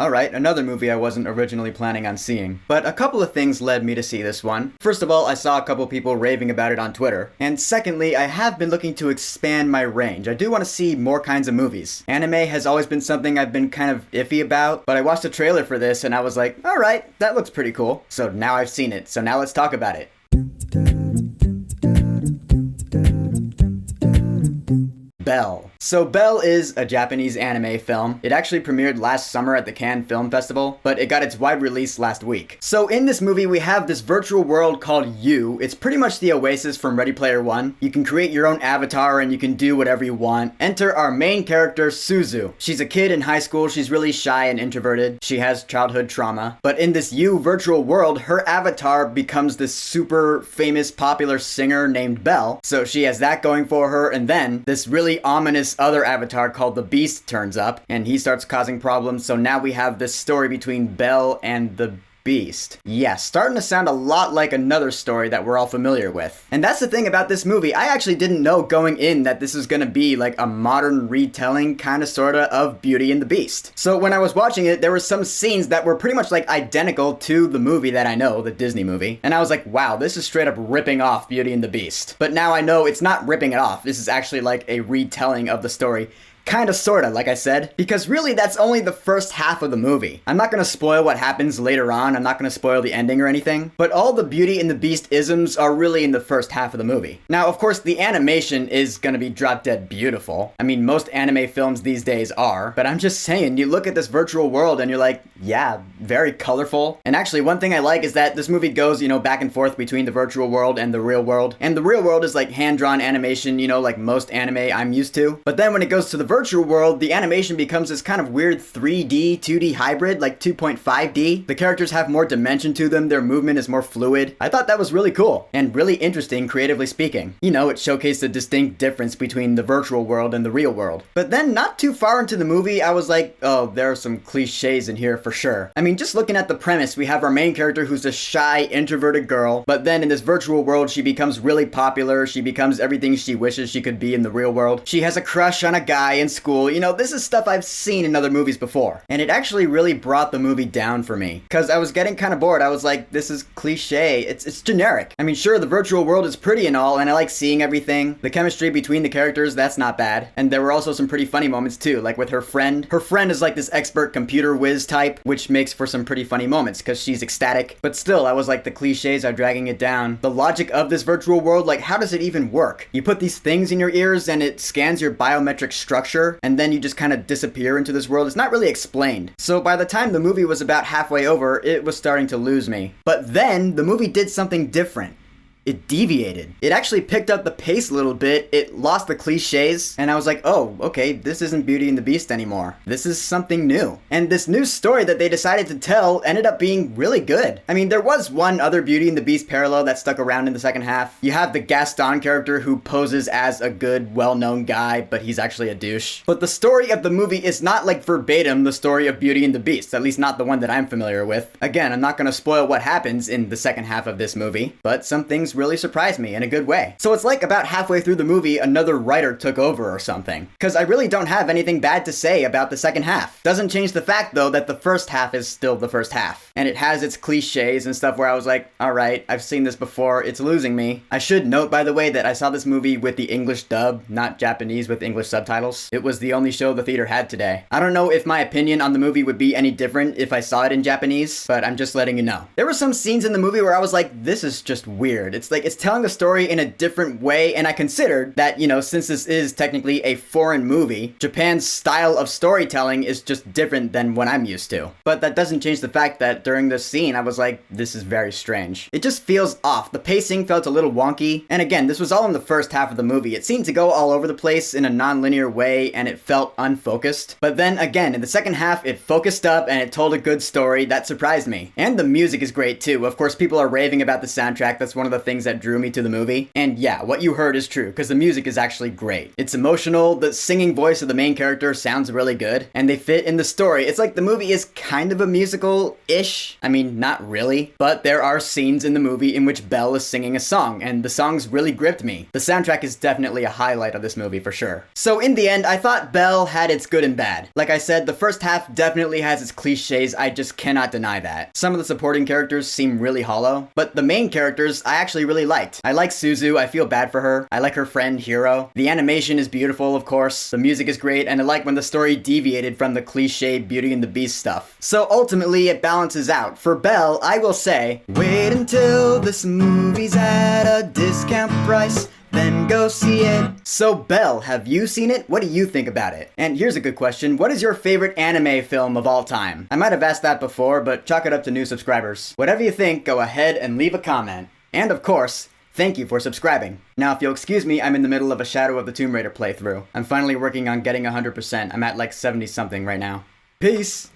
Alright, another movie I wasn't originally planning on seeing. But a couple of things led me to see this one. First of all, I saw a couple people raving about it on Twitter. And secondly, I have been looking to expand my range. I do want to see more kinds of movies. Anime has always been something I've been kind of iffy about, but I watched a trailer for this and I was like, alright, that looks pretty cool. So now I've seen it, so now let's talk about it. Belle. So Belle is a Japanese anime film. It actually premiered last summer at the Cannes Film Festival, but it got its wide release last week. So in this movie, we have this virtual world called You. It's pretty much the Oasis from Ready Player One. You can create your own avatar and you can do whatever you want. Enter our main character, Suzu. She's a kid in high school. She's really shy and introverted. She has childhood trauma. But in this You virtual world, her avatar becomes this super famous popular singer named Belle. So she has that going for her, and then this really ominous other avatar called the Beast turns up, and he starts causing problems, so now we have this story between Belle and the Beast. Yeah, starting to sound a lot like another story that we're all familiar with. And that's the thing about this movie. I actually didn't know going in that this was gonna be like a modern retelling kinda sorta of Beauty and the Beast. So when I was watching it, there were some scenes that were pretty much like identical to the movie that I know, the Disney movie. And I was like, wow, this is straight up ripping off Beauty and the Beast. But now I know it's not ripping it off. This is actually like a retelling of the story. Kinda sorta, like I said, because really that's only the first half of the movie. I'm not gonna spoil what happens later on, I'm not gonna spoil the ending or anything, but all the Beauty and the Beast isms are really in the first half of the movie. Now, of course, the animation is gonna be drop dead beautiful. I mean, most anime films these days are, but I'm just saying, you look at this virtual world and you're like, yeah, very colorful. And actually, one thing I like is that this movie goes, back and forth between the virtual world and the real world. And the real world is like hand-drawn animation, like most anime I'm used to. But then when it goes to the virtual world, the animation becomes this kind of weird 3D, 2D hybrid, like 2.5D. The characters have more dimension to them, their movement is more fluid. I thought that was really cool, and really interesting creatively speaking. It showcased a distinct difference between the virtual world and the real world. But then not too far into the movie, I was like, oh, there are some cliches in here for sure. I mean, just looking at the premise, we have our main character who's a shy, introverted girl, but then in this virtual world, she becomes really popular, she becomes everything she wishes she could be in the real world. She has a crush on a guy in school. This is stuff I've seen in other movies before. And it actually really brought the movie down for me. Because I was getting kind of bored. I was like, this is cliche. It's generic. I mean, sure, the virtual world is pretty and all, and I like seeing everything. The chemistry between the characters, that's not bad. And there were also some pretty funny moments too, like with her friend. Her friend is like this expert computer whiz type, which makes for some pretty funny moments because she's ecstatic. But still, I was like, the cliches are dragging it down. The logic of this virtual world, like, how does it even work? You put these things in your ears and it scans your biometric structure, and then you just kind of disappear into this world. It's not really explained. So by the time the movie was about halfway over, it was starting to lose me. But then the movie did something different. It deviated. It actually picked up the pace a little bit. It lost the cliches, and I was like, oh, okay, this isn't Beauty and the Beast anymore. This is something new. And this new story that they decided to tell ended up being really good. I mean, there was one other Beauty and the Beast parallel that stuck around in the second half. You have the Gaston character who poses as a good, well-known guy, but he's actually a douche. But the story of the movie is not like verbatim the story of Beauty and the Beast, at least not the one that I'm familiar with. Again, I'm not gonna spoil what happens in the second half of this movie, but some things really surprised me in a good way. So it's like about halfway through the movie, another writer took over or something. Because I really don't have anything bad to say about the second half. Doesn't change the fact though that the first half is still the first half. And it has its cliches and stuff where I was like, alright, I've seen this before, it's losing me. I should note, by the way, that I saw this movie with the English dub, not Japanese with English subtitles. It was the only show the theater had today. I don't know if my opinion on the movie would be any different if I saw it in Japanese, but I'm just letting you know. There were some scenes in the movie where I was like, this is just weird. It's telling the story in a different way, and I considered that, since this is technically a foreign movie, Japan's style of storytelling is just different than what I'm used to. But that doesn't change the fact that during this scene, I was like, this is very strange. It just feels off. The pacing felt a little wonky, and again, this was all in the first half of the movie. It seemed to go all over the place in a non-linear way, and it felt unfocused. But then again, in the second half, it focused up, and it told a good story that surprised me. And the music is great too. Of course, people are raving about the soundtrack. That's one of the things things that drew me to the movie. And yeah, what you heard is true, because the music is actually great. It's emotional, the singing voice of the main character sounds really good, and they fit in the story. It's like the movie is kind of a musical-ish. I mean, not really, but there are scenes in the movie in which Belle is singing a song, and the songs really gripped me. The soundtrack is definitely a highlight of this movie for sure. So in the end, I thought Belle had its good and bad. Like I said, the first half definitely has its cliches, I just cannot deny that. Some of the supporting characters seem really hollow, but the main characters I actually really liked. I like Suzu, I feel bad for her. I like her friend Hiro. The animation is beautiful, of course. The music is great, and I like when the story deviated from the cliche Beauty and the Beast stuff. So ultimately, it balances out. For Belle, I will say, wait until this movie's at a discount price, then go see it. So Belle, have you seen it? What do you think about it? And here's a good question. What is your favorite anime film of all time? I might have asked that before, but chalk it up to new subscribers. Whatever you think, go ahead and leave a comment. And of course, thank you for subscribing. Now, if you'll excuse me, I'm in the middle of a Shadow of the Tomb Raider playthrough. I'm finally working on getting 100%. I'm at like 70 something right now. Peace!